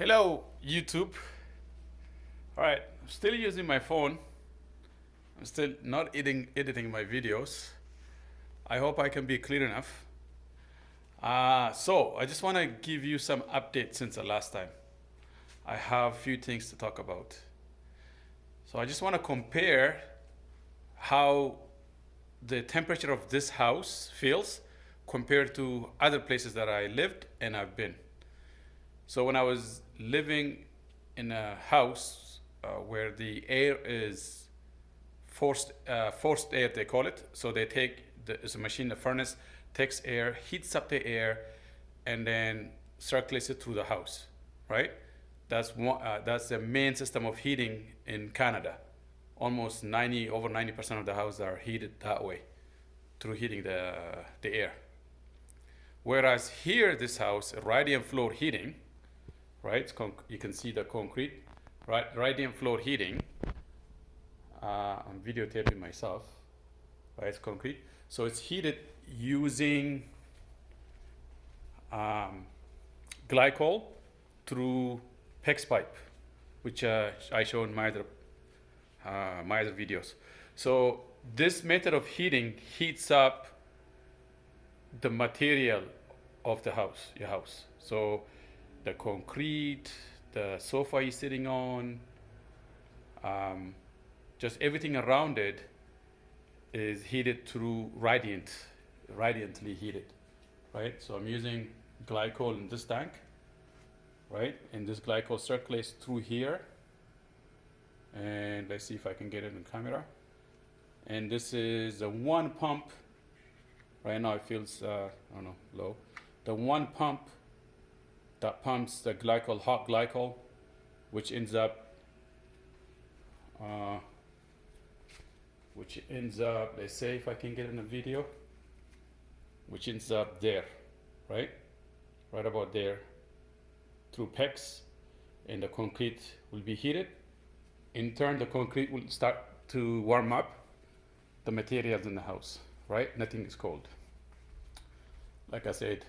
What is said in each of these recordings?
Hello, YouTube. All right, I'm still using my phone. I'm still not editing my videos. I hope I can be clear enough. So I just want to give you some updates since the last time. I have a few things to talk about. So I just want to compare how the temperature of this house feels compared to other places that I lived and I've been. So when I was living in a house where the air is forced air, they call it. So they take it's a machine, the furnace takes air, heats up the air, and then circulates it through the house, right? That's the main system of heating in Canada. Almost over 90% of the houses are heated that way, through heating the air. Whereas here, this house, radiant floor heating, right? You can see the concrete, right? Radiant floor heating. I'm videotaping myself, right? It's concrete. So it's heated using glycol through PEX pipe, which I showed in my other videos. So this method of heating heats up the material of your house. So the concrete, the sofa you're sitting on, just everything around it is heated through radiantly heated, right? So I'm using glycol in this tank, right? And this glycol circulates through here. And let's see if I can get it in camera. And this is the one pump. Right now it feels, low. The one pump that pumps the glycol, hot glycol, which ends up, let's say if I can get in a video, which ends up there, right? Right about there, through PEX, and the concrete will be heated. In turn, the concrete will start to warm up the materials in the house, right? Nothing is cold. Like I said,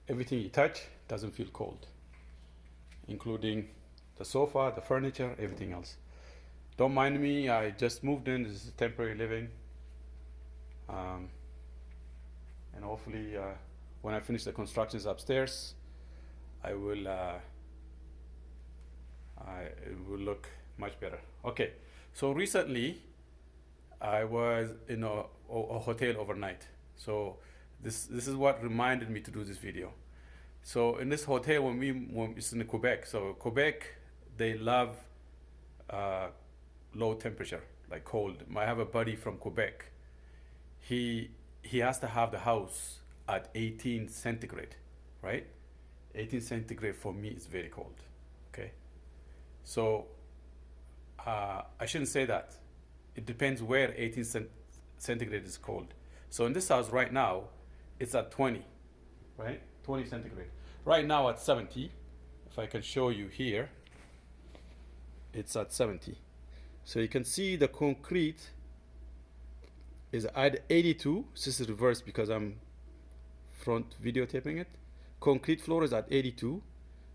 everything you touch doesn't feel cold, including the sofa, the furniture, everything else. Don't mind me, I just moved in. This is temporary living. And hopefully when I finish the constructions upstairs, it will look much better. Okay, so recently I was in a hotel overnight. So this is what reminded me to do this video. So in this hotel, when it's in Quebec. So Quebec, they love low temperature, like cold. I have a buddy from Quebec. He has to have the house at 18 centigrade, right? 18 centigrade for me is very cold. Okay, so I shouldn't say that. It depends where 18 centigrade is cold. So in this house right now, it's at 20, right? 20 centigrade. Right now at 70, if I can show you here, it's at 70. So you can see the concrete is at 82. This is reverse because I'm front videotaping it. Concrete floor is at 82.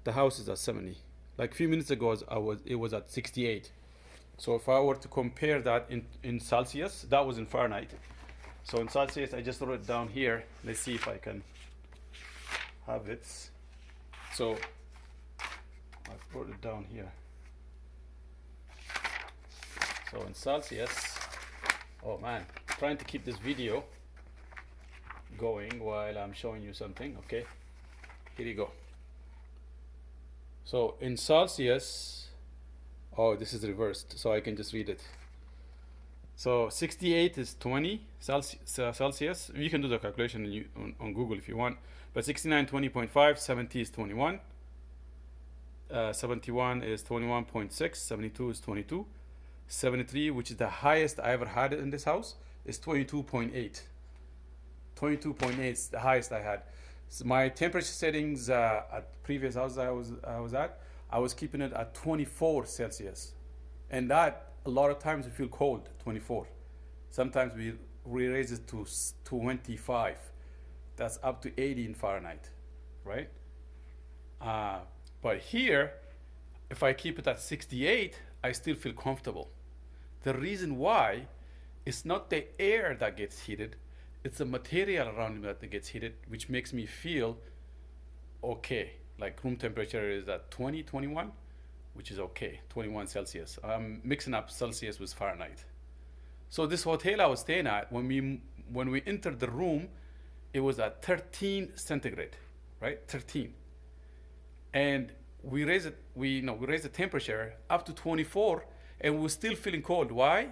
The house is at 70. Like a few minutes ago, it was at 68. So if I were to compare that in Celsius, that was in Fahrenheit. So in Celsius, I just wrote it down here. Let's see if I can have it. So I wrote it down here. So in Celsius, oh man, trying to keep this video going while I'm showing you something. Okay, here you go. So in Celsius, oh, this is reversed, so I can just read it. So 68 is 20 Celsius. You can do the calculation on Google if you want. But 69, 20.5, 70 is 21. 71 is 21.6, 72 is 22. 73, which is the highest I ever had in this house, is 22.8. 22.8 is the highest I had. So my temperature settings at previous house I was keeping it at 24 Celsius, and that a lot of times we feel cold. 24. Sometimes we raise it to 25. That's up to 80 in Fahrenheit, right? But here, if I keep it at 68, I still feel comfortable. The reason why, it's not the air that gets heated, it's the material around me that gets heated, which makes me feel okay. Like room temperature is at 20, 21, which is okay, 21 Celsius. I'm mixing up Celsius with Fahrenheit. So this hotel I was staying at, when we entered the room, it was at 13 centigrade, right? 13, and we raised it. We raised the temperature up to 24, and we were still feeling cold. Why?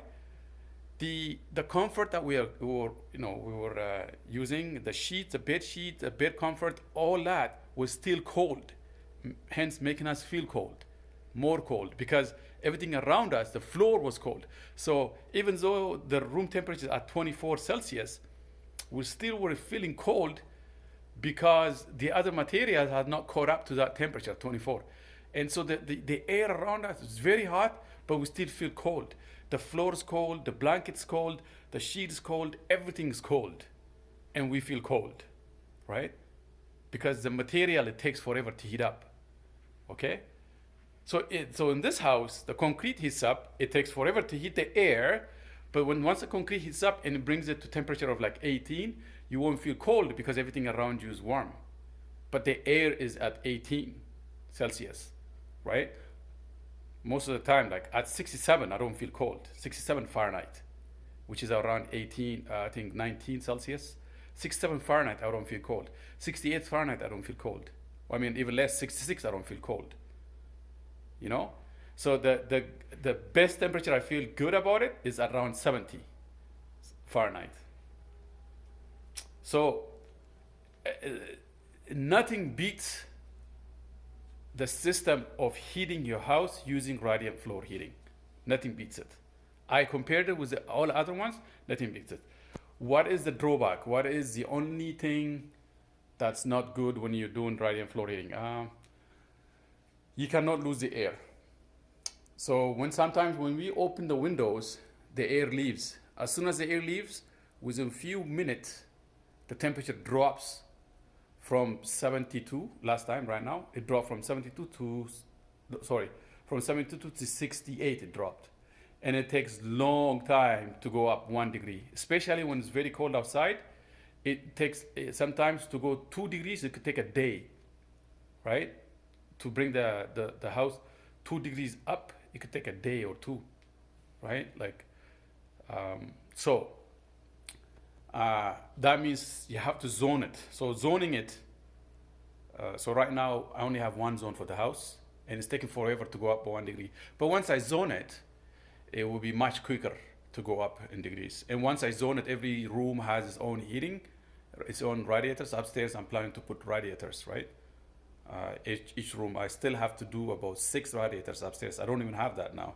The comfort that we were using, the sheets, the bed sheet, the bed comfort, all that was still cold, hence making us feel cold, more cold, because everything around us, the floor was cold. So even though the room temperature is at 24 Celsius, we still were feeling cold because the other materials had not caught up to that temperature, 24. And so the air around us is very hot, but we still feel cold. The floor is cold, the blanket's cold, the sheet is cold, everything's cold. And we feel cold, right? Because the material, it takes forever to heat up, okay? So in this house, the concrete heats up, it takes forever to heat the air, but once the concrete heats up and it brings it to temperature of like 18, you won't feel cold because everything around you is warm. But the air is at 18 Celsius, right? Most of the time, like at 67, I don't feel cold. 67 Fahrenheit, which is around 18, I think 19 Celsius. 67 Fahrenheit, I don't feel cold. 68 Fahrenheit, I don't feel cold. I mean, even less, 66, I don't feel cold. You know? So the best temperature I feel good about it is around 70 Fahrenheit. So nothing beats the system of heating your house using radiant floor heating. Nothing beats it. I compared it with all other ones, nothing beats it. What is the drawback? What is the only thing that's not good when you're doing radiant floor heating? You cannot lose the air. So sometimes when we open the windows, the air leaves. As soon as the air leaves, within a few minutes, the temperature drops from 72 last time. Right now it dropped from 72 to 68. It dropped, and it takes long time to go up 1 degree, especially when it's very cold outside. It takes sometimes to go 2 degrees. It could take a day, right? To bring the house 2 degrees up, it could take a day or two, right? Like so that means you have to zone it. So zoning it, so right now I only have one zone for the house, and it's taking forever to go up 1 degree. But once I zone it, it will be much quicker to go up in degrees. And once I zone it, every room has its own heating, its own radiators. Upstairs, I'm planning to put radiators, right? Each room, I still have to do about 6 radiators upstairs. I don't even have that now.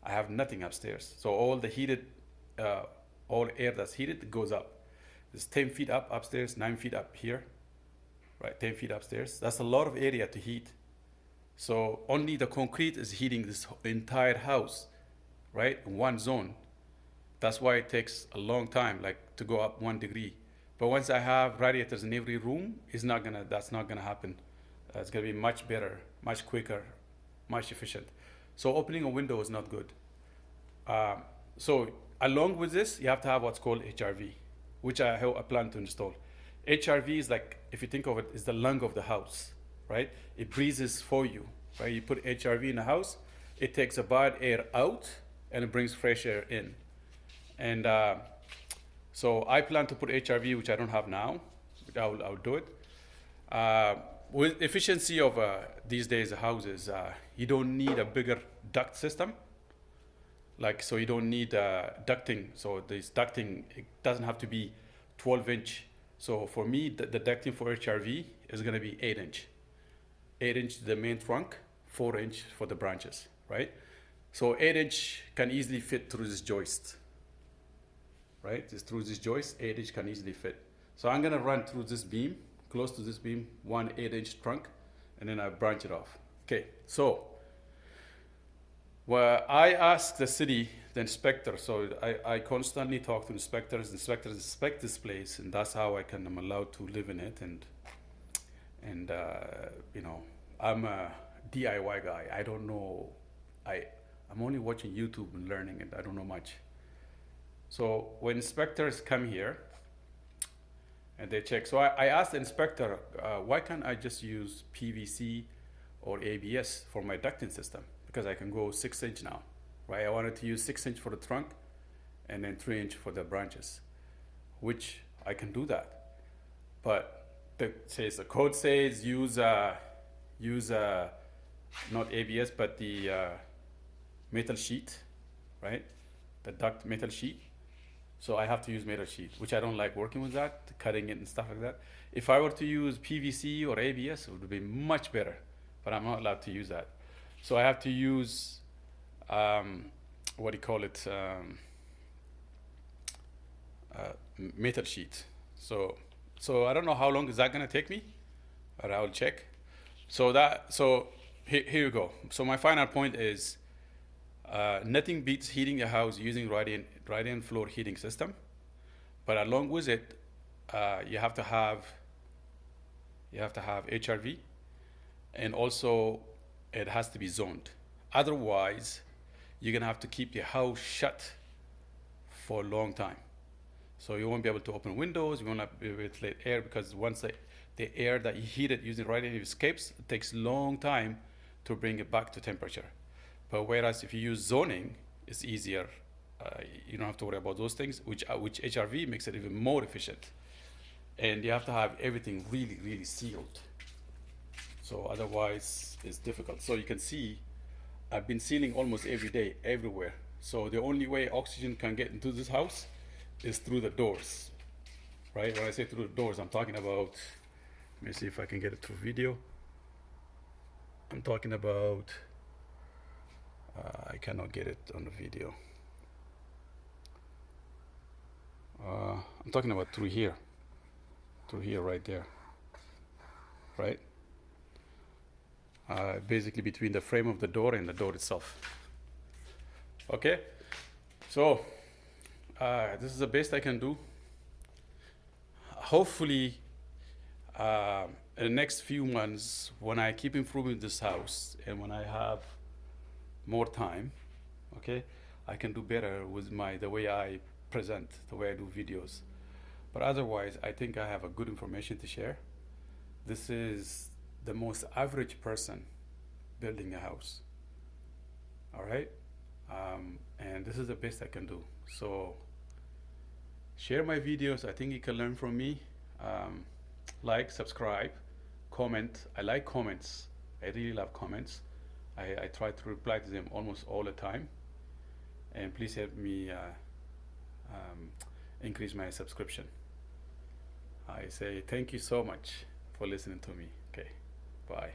I have nothing upstairs. So all the heated, all air that's heated goes up. It's 10 feet up upstairs, 9 feet up here, right? 10 feet upstairs. That's a lot of area to heat. So only the concrete is heating this entire house, right? In one zone. That's why it takes a long time, like to go up 1 degree. But once I have radiators in every room, that's not gonna happen. It's gonna be much better, much quicker, much efficient. So opening a window is not good. So along with this, you have to have what's called HRV, which I plan to install. HRV is like, if you think of it, is the lung of the house, right? It breathes for you, right? You put HRV in the house, it takes the bad air out and it brings fresh air in. And so I plan to put HRV, which I don't have now. I'll do it. With efficiency of these days houses, you don't need a bigger duct system. Like, so you don't need ducting. So this ducting, it doesn't have to be 12-inch. So for me, the ducting for HRV is gonna be 8-inch. 8-inch the main trunk, 4-inch for the branches, right? So 8-inch can easily fit through this joist, right? Just through this joist, 8-inch can easily fit. So I'm gonna run through this beam, close to this beam, one 8-inch trunk, and then I branch it off. Okay, so well, I asked the city, the inspector, so I constantly talk to inspectors inspect this place, and that's how I'm allowed to live in it, and I'm a DIY guy. I don't know. I'm only watching YouTube and learning it. I don't know much. So when inspectors come here and they check, so I asked the inspector, why can't I just use PVC or ABS for my ducting system? Because I can go 6 inch now, right? I wanted to use 6 inch for the trunk and then 3 inch for the branches, which I can do that. But the code says use not ABS but the metal sheet, right? The duct metal sheet. So I have to use metal sheet, which I don't like working with that, cutting it and stuff like that. If I were to use PVC or ABS, it would be much better, but I'm not allowed to use that. So I have to use what do you call it? Metal sheet. So I don't know how long is that gonna take me, but I'll check. So here you go. So my final point is nothing beats heating a house using radiant floor heating system, but along with it, you have to have HRV, and also it has to be zoned. Otherwise, you're gonna have to keep your house shut for a long time. So you won't be able to open windows, you won't be able to let air, because once the air that you heated using radiant escapes, it takes a long time to bring it back to temperature. But whereas if you use zoning, it's easier. You don't have to worry about those things, which HRV makes it even more efficient. And you have to have everything really, really sealed. So otherwise, it's difficult. So you can see, I've been sealing almost every day, everywhere. So the only way oxygen can get into this house is through the doors, right? When I say through the doors, I'm talking about, let me see if I can get it through video. I'm talking about, I cannot get it on the video. I'm talking about through here right there, right? Basically between the frame of the door and the door itself. Okay, so this is the best I can do. Hopefully, in the next few months, when I keep improving this house and when I have more time, okay, I can do better with the way I present, the way I do videos. But otherwise, I think I have a good information to share. This is the most average person building a house, all right? And this is the best I can do. So share my videos. I think you can learn from me. Like, subscribe, comment. I like comments. I really love comments. I try to reply to them almost all the time. And please help me increase my subscription. I say thank you so much for listening to me. Okay, bye.